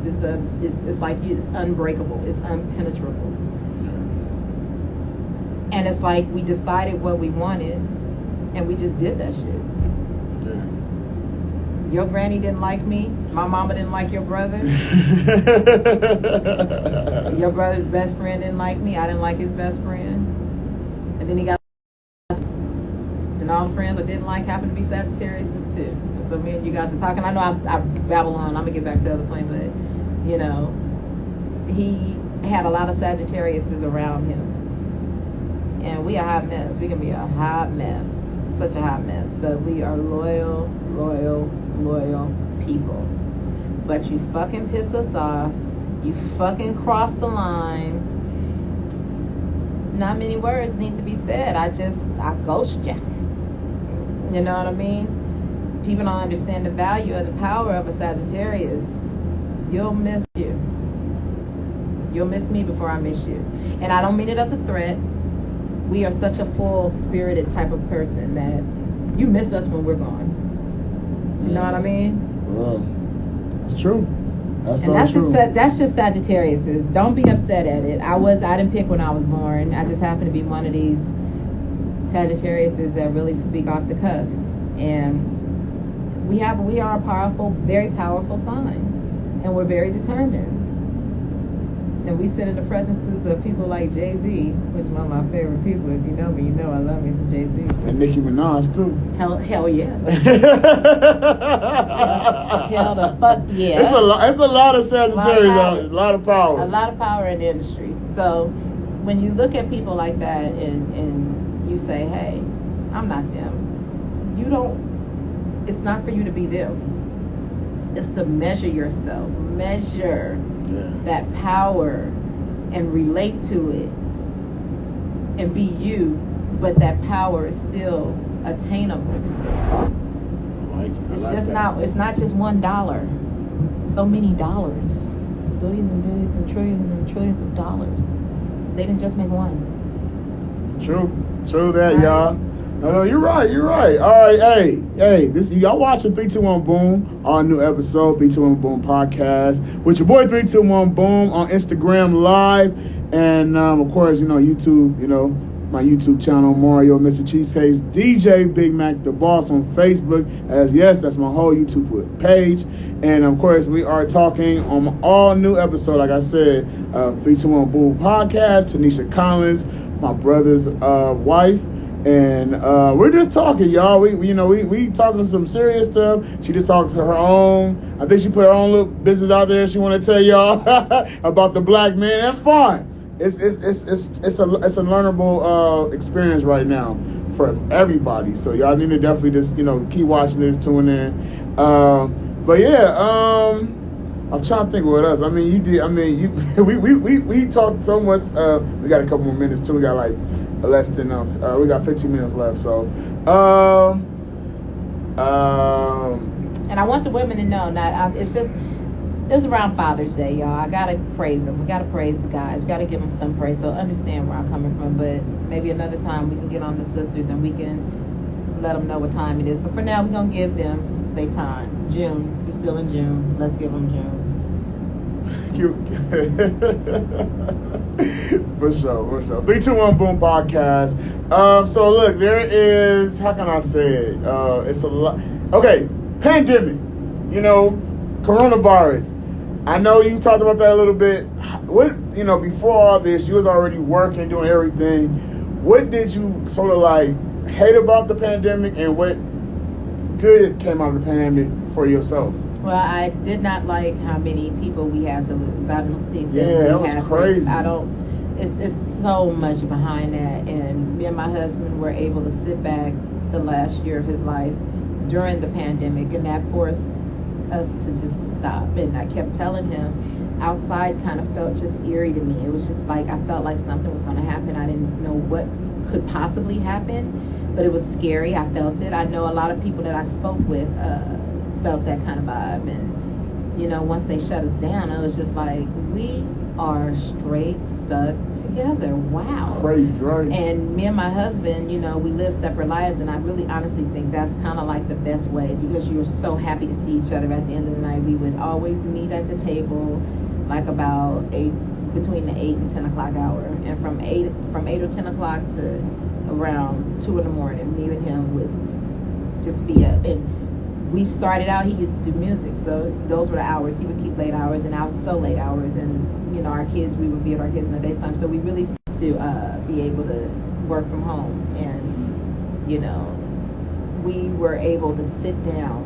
it's like it's unbreakable, it's unpenetrable. And it's like we decided what we wanted and we just did that shit. Yeah. Your granny didn't like me. My mama didn't like your brother. Your brother's best friend didn't like me. I didn't like his best friend. And then he got... And all the friends I didn't like happened to be Sagittarius too. So me and you got to talking. I know I babble on. I'm going to get back to the other point. But, you know, he had a lot of Sagittariuses around him. And we are a hot mess. We can be a hot mess. Such a hot mess. But we are loyal people. But you fucking piss us off. You fucking cross the line. Not many words need to be said. I ghost you. You know what I mean? People don't understand the value and the power of a Sagittarius. You'll miss you. You'll miss me before I miss you. And I don't mean it as a threat. We are such a full-spirited type of person that you miss us when we're gone. You know what I mean? Well, it's true. That's just Sagittarius. Don't be upset at it. I didn't pick when I was born. I just happened to be one of these Sagittariuses that really speak off the cuff. And we are a powerful, very powerful sign. And we're very determined. And we sit in the presences of people like Jay-Z, which is one of my favorite people. If you know me, you know I love me some Jay-Z. And Nicki Minaj, too. Hell yeah. Hell the fuck yeah. It's a lot of Sagittarius, a lot of power. A lot of power in the industry. So when you look at people like that and you say, hey, I'm not them, you don't, it's not for you to be them. It's to measure yourself, measure that power and relate to it and be you, but that power is still attainable. It's not just $1. So many dollars. Billions and billions and trillions of dollars. They didn't just make one. True that, right. Y'all. No, you're right. All right, hey, this y'all watching 321 Boom, our new episode, 321 Boom podcast, with your boy 321 Boom on Instagram Live, and of course, YouTube, my YouTube channel, Mario Mr. Cheesecakes, DJ Big Mac the Boss on Facebook, that's my whole YouTube page, and of course, we are talking on an all new episode, like I said, 321 Boom podcast, Tanisha Collins, my brother's wife. And we're just talking, y'all. We talking some serious stuff. She just talks to her own. I think she put her own little business out there. She want to tell y'all about the black man. That's fine. It's a learnable experience right now for everybody. So y'all need to definitely just keep watching this, tune in. But yeah, I'm trying to think what else. I mean, you did. I mean, we talked so much. We got a couple more minutes too. We got like less than we got 15 minutes left. So, and I want the women to know it's around Father's Day, y'all. I gotta praise them. We gotta praise the guys. We gotta give them some praise. So understand where I'm coming from. But maybe another time we can get on the sisters and we can let them know what time it is. But for now, we're gonna give them their time. June. We're still in June. Let's give them June. For sure. 321 Boom podcast. So look, there is, how can I say it? It's a lot. Okay, pandemic. Coronavirus. I know you talked about that a little bit. What before all this, you was already working, doing everything. What did you sort of like hate about the pandemic, and what good came out of the pandemic for yourself? Well, I did not like how many people we had to lose. I don't think that was crazy. It's so much behind that. And me and my husband were able to sit back the last year of his life during the pandemic, and that forced us to just stop. And I kept telling him, outside kind of felt just eerie to me. It was just like I felt like something was going to happen. I didn't know what could possibly happen, but it was scary. I felt it. I know a lot of people that I spoke with felt that kind of vibe, and once they shut us down, it was just like we are straight stuck together. Wow, crazy, right? And me and my husband, we live separate lives, and I really honestly think that's kind of like the best way, because you're so happy to see each other. At the end of the night, we would always meet at the table like about between the 8 and 10 o'clock hour, and from 8 or 10 o'clock to around 2 in the morning, me and him would just be up. And we started out, he used to do music, so those were the hours. He would keep late hours, and I was so late hours. And our kids, we would be with our kids in the daytime, so we really to be able to work from home. And we were able to sit down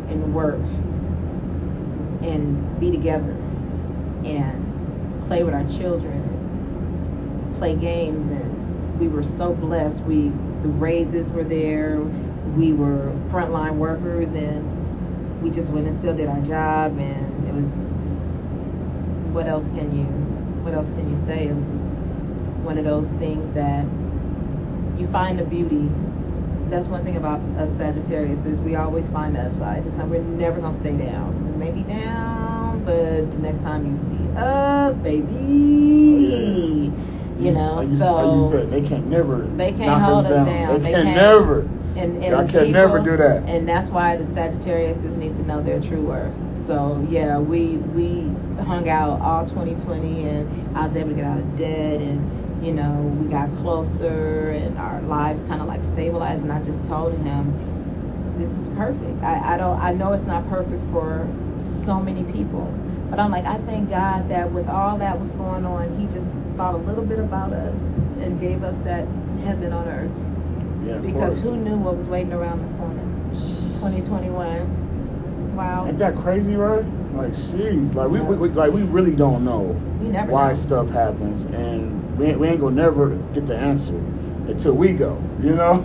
and work and be together and play with our children and play games. And we were so blessed. The raises were there. We were frontline workers, and we just went and still did our job. And it was, what else can you say? It was just one of those things that you find the beauty. That's one thing about us Sagittarius, is we always find the upside. It's like we're never gonna stay down. We may be down, but the next time you see us, baby, like you said, they can't hold us down. They can never. And I can never do that. And that's why the Sagittarius need to know their true worth. So yeah, we hung out all 2020, and I was able to get out of debt, and we got closer, and our lives kind of like stabilized. And I just told him, this is perfect. I know it's not perfect for so many people, but I'm like, I thank God that with all that was going on, he just thought a little bit about us and gave us that heaven on earth. Yeah, because who knew what was waiting around the corner? 2021. Wow. Ain't that crazy, right? Like, jeez, like we really don't know why stuff happens, and we ain't gonna never get the answer until we go. You know,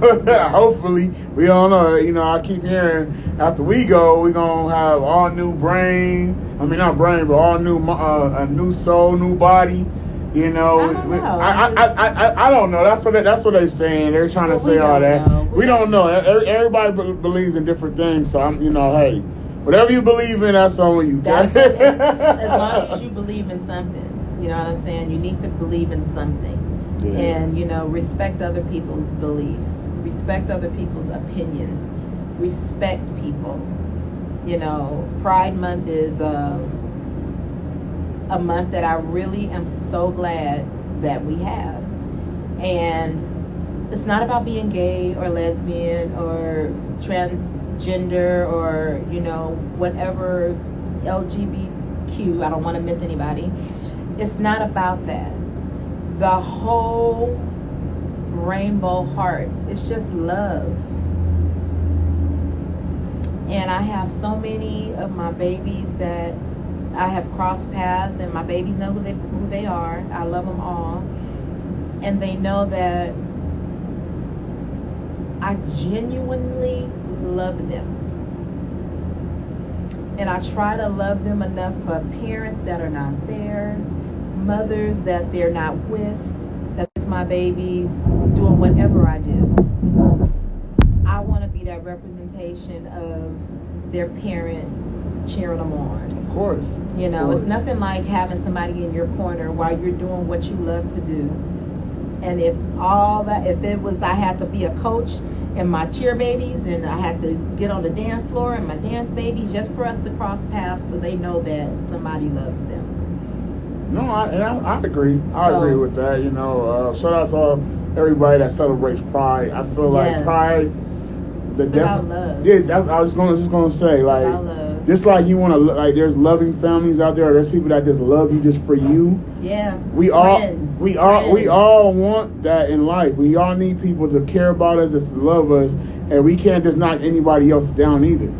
hopefully we don't know. You know, I keep hearing after we go, we gonna have all new brain. I mean, not brain, but all new a new soul, new body. You know, I don't know. I don't know. That's what they're saying. They're trying to say all that. We don't know. Everybody believes in different things. So I'm, you know, hey, whatever you believe in, that's on you. As long as you believe in something, you know what I'm saying. You need to believe in something, yeah. And you know, respect other people's beliefs, respect other people's opinions, respect people. You know, Pride Month is a month that I really am so glad that we have. And it's not about being gay or lesbian or transgender or, you know, whatever LGBTQ. I don't want to miss anybody. It's not about that. The whole rainbow heart, it's just love. And I have so many of my babies that I have crossed paths, and my babies know who they are. I love them all, and they know that I genuinely love them, and I try to love them enough for parents that are not there, mothers that they're not with, that's my babies doing whatever I do. I want to be that representation of their parent cheering them on. Of course. You know, it's nothing like having somebody in your corner while you're doing what you love to do. And if it was I had to be a coach and my cheer babies, and I had to get on the dance floor and my dance babies, just for us to cross paths so they know that somebody loves them. No, I agree. I agree with that. You know, shout out to everybody that celebrates Pride. I feel like Pride. It's about love. Yeah, I was just gonna say, like, about love. Just like you want to, like, there's loving families out there. There's people that just love you just for you. Yeah. We all want that in life. We all need people to care about us, just love us, and we can't just knock anybody else down either.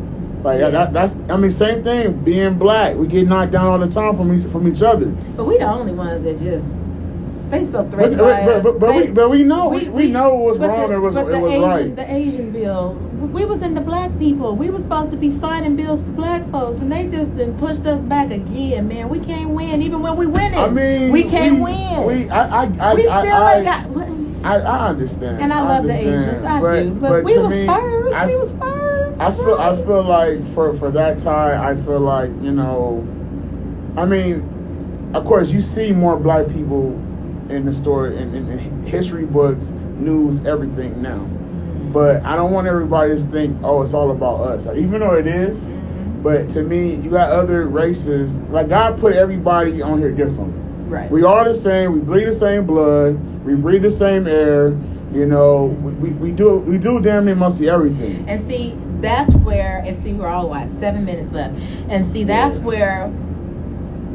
Like that's I mean, same thing. Being black, we get knocked down all the time from each other. But we the only ones that just. They so threatened by us. But we know we know what's wrong and it was right. The Asian bill, we was in the black people. We were supposed to be signing bills for black folks, and they just pushed us back again. Man, we can't win even when we win it. I mean, we can't win. We still ain't got. I understand. And I love the Asians. I do. But we was first. We was first. I feel like for that time, I feel like, you know, I mean, of course, you see more black people in the story, in history books, news, everything now. But I don't want everybody to think, oh, it's all about us. Like, even though it is, but to me, you got other races. Like, God put everybody on here differently. Right. We are the same. We bleed the same blood. We breathe the same air. You know, we do damn near mostly everything. And see, that's where, we're all 7 minutes left. And see, that's where.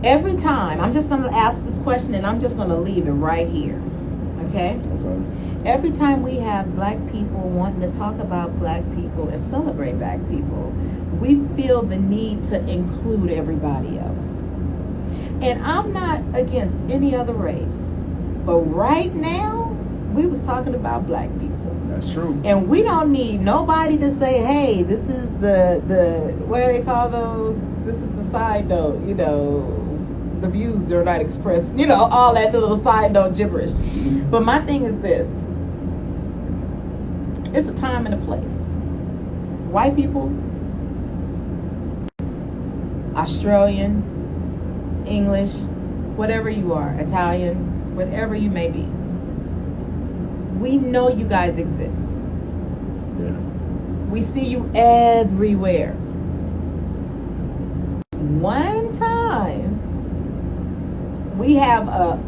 Every time, I'm just going to ask this question and I'm just going to leave it right here. Okay? Every time we have black people wanting to talk about black people and celebrate black people, we feel the need to include everybody else. And I'm not against any other race. But right now, we was talking about black people. That's true. And we don't need nobody to say, hey, this is the what do they call those? This is the side note, you know. The views are not expressed, you know, all that little side note gibberish. But my thing is this: it's a time and a place. White people, Australian, English, whatever you are, Italian, whatever you may be, we know you guys exist. Yeah. We see you everywhere. One time we have a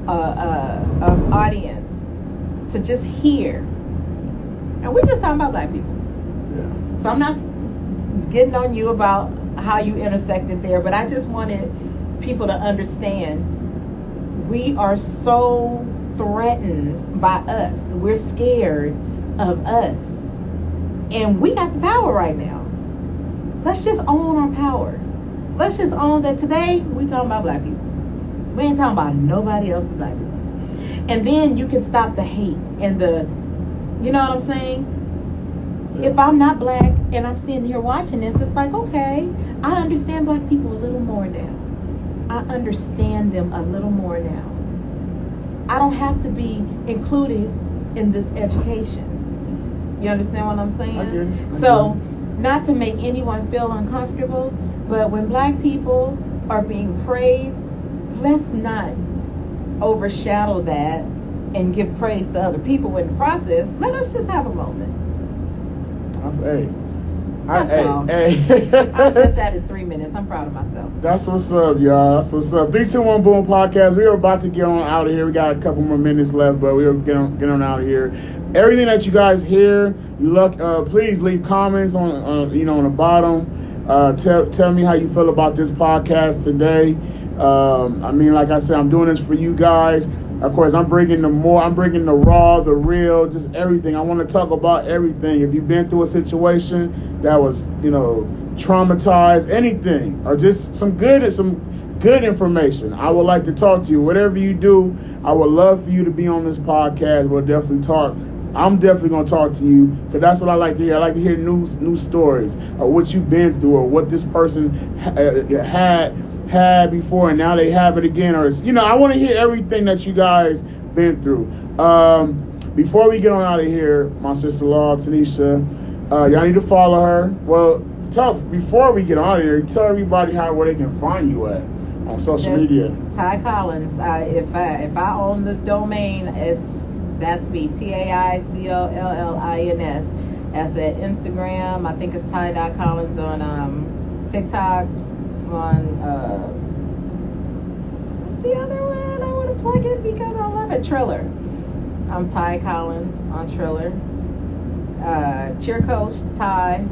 audience to just hear, and we're just talking about black people. Yeah. So I'm not getting on you about how you intersected there, but I just wanted people to understand we are so threatened by us. We're scared of us, and we got the power right now. Let's just own our power. Let's just own that today we talking about black people. We ain't talking about nobody else but black people. And then you can stop the hate and the, you know what I'm saying? If I'm not black and I'm sitting here watching this, it's like, okay, I understand black people a little more now. I understand them a little more now. I don't have to be included in this education. You understand what I'm saying? I get it. So, not to make anyone feel uncomfortable, but when black people are being praised, let's not overshadow that and give praise to other people in the process. Let us just have a moment. Hey. I said that in 3 minutes. I'm proud of myself. That's what's up, y'all. That's what's up. 321 Boom Podcast. We are about to get on out of here. We got a couple more minutes left, but we are get on out of here. Everything that you guys hear, please leave comments on the bottom. Tell me how you feel about this podcast today. I mean, like I said, I'm doing this for you guys. Of course, I'm bringing the raw, the real, just everything. I want to talk about everything. If you've been through a situation that was, traumatized, anything, or just some good information, I would like to talk to you. Whatever you do, I would love for you to be on this podcast. We'll definitely talk. I'm definitely going to talk to you, because that's what I like to hear. I like to hear new stories, or what you've been through, or what this person had before and now they have it again, or I want to hear everything that you guys been through. Before we get on out of here, my sister-in-law Tanisha, y'all need to follow her. Well, before we get out of here, tell everybody where they can find you at on social media. Tai Collins. If I own the domain, that's me, TAICOLLINS. That's at Instagram. I think it's Tai.Collins on TikTok. On what's the other one? I want to plug it because I love it. Triller. I'm Tai Collins on Triller. Cheer Coach Tai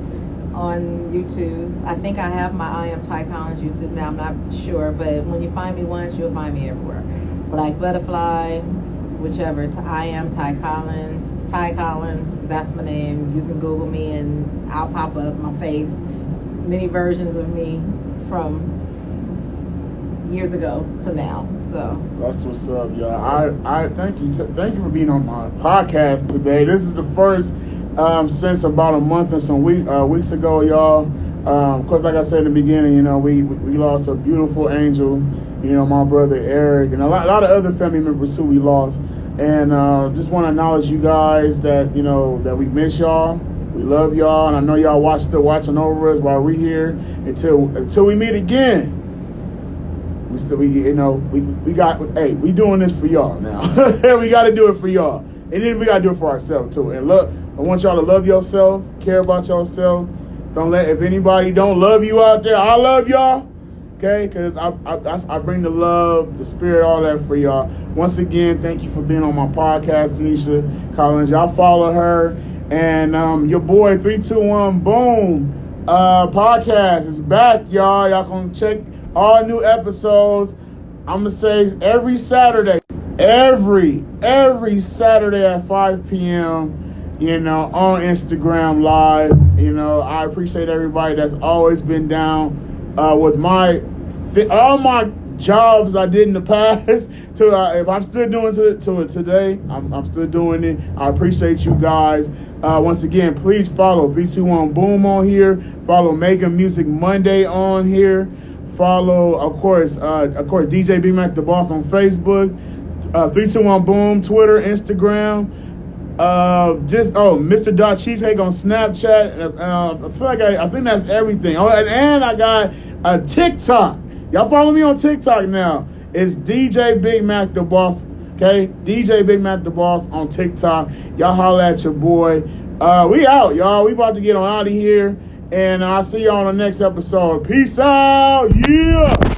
on YouTube. I think I have my I Am Tai Collins YouTube now. I'm not sure, but when you find me once, you'll find me everywhere. Black Butterfly, whichever. I Am Tai Collins. Tai Collins. That's my name. You can Google me and I'll pop up my face. Many versions of me from years ago to now. So that's what's up, y'all. I thank you for being on my podcast today. This is the first since about a month and some weeks ago, y'all. Of course, like I said in the beginning, we lost a beautiful angel, my brother Eric, and a lot of other family members who we lost. And just want to acknowledge you guys that that we miss y'all. We love y'all, and I know y'all still watching over us while we're here until we meet again. We doing this for y'all now. We got to do it for y'all, and then we got to do it for ourselves too. And look, I want y'all to love yourself, care about yourself. If anybody don't love you out there, I love y'all. Okay, because I bring the love, the spirit, all that for y'all. Once again, thank you for being on my podcast, Tanisha Collins. Y'all follow her. And your boy 321 Boom podcast is back, y'all. Y'all can check all new episodes. I'm gonna say every Saturday at 5 p.m. On Instagram Live. I appreciate everybody that's always been down with all my jobs I did in the past. If I'm still doing it today, I'm still doing it. I appreciate you guys. Once again, please follow 321 Boom on here. Follow Making Music Monday on here. Follow, of course, DJ Big Mac the Boss on Facebook. 321 Boom, Twitter, Instagram. Mr. Cheesecake on Snapchat. I think that's everything. Oh, and I got a TikTok. Y'all follow me on TikTok now. It's DJ Big Mac the Boss. Okay, DJ Big Mac the Boss on TikTok. Y'all holla at your boy. We out, y'all. We about to get on out of here, and I'll see y'all on the next episode. Peace out. Yeah.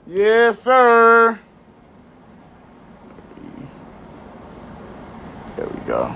Yes, sir. There we go.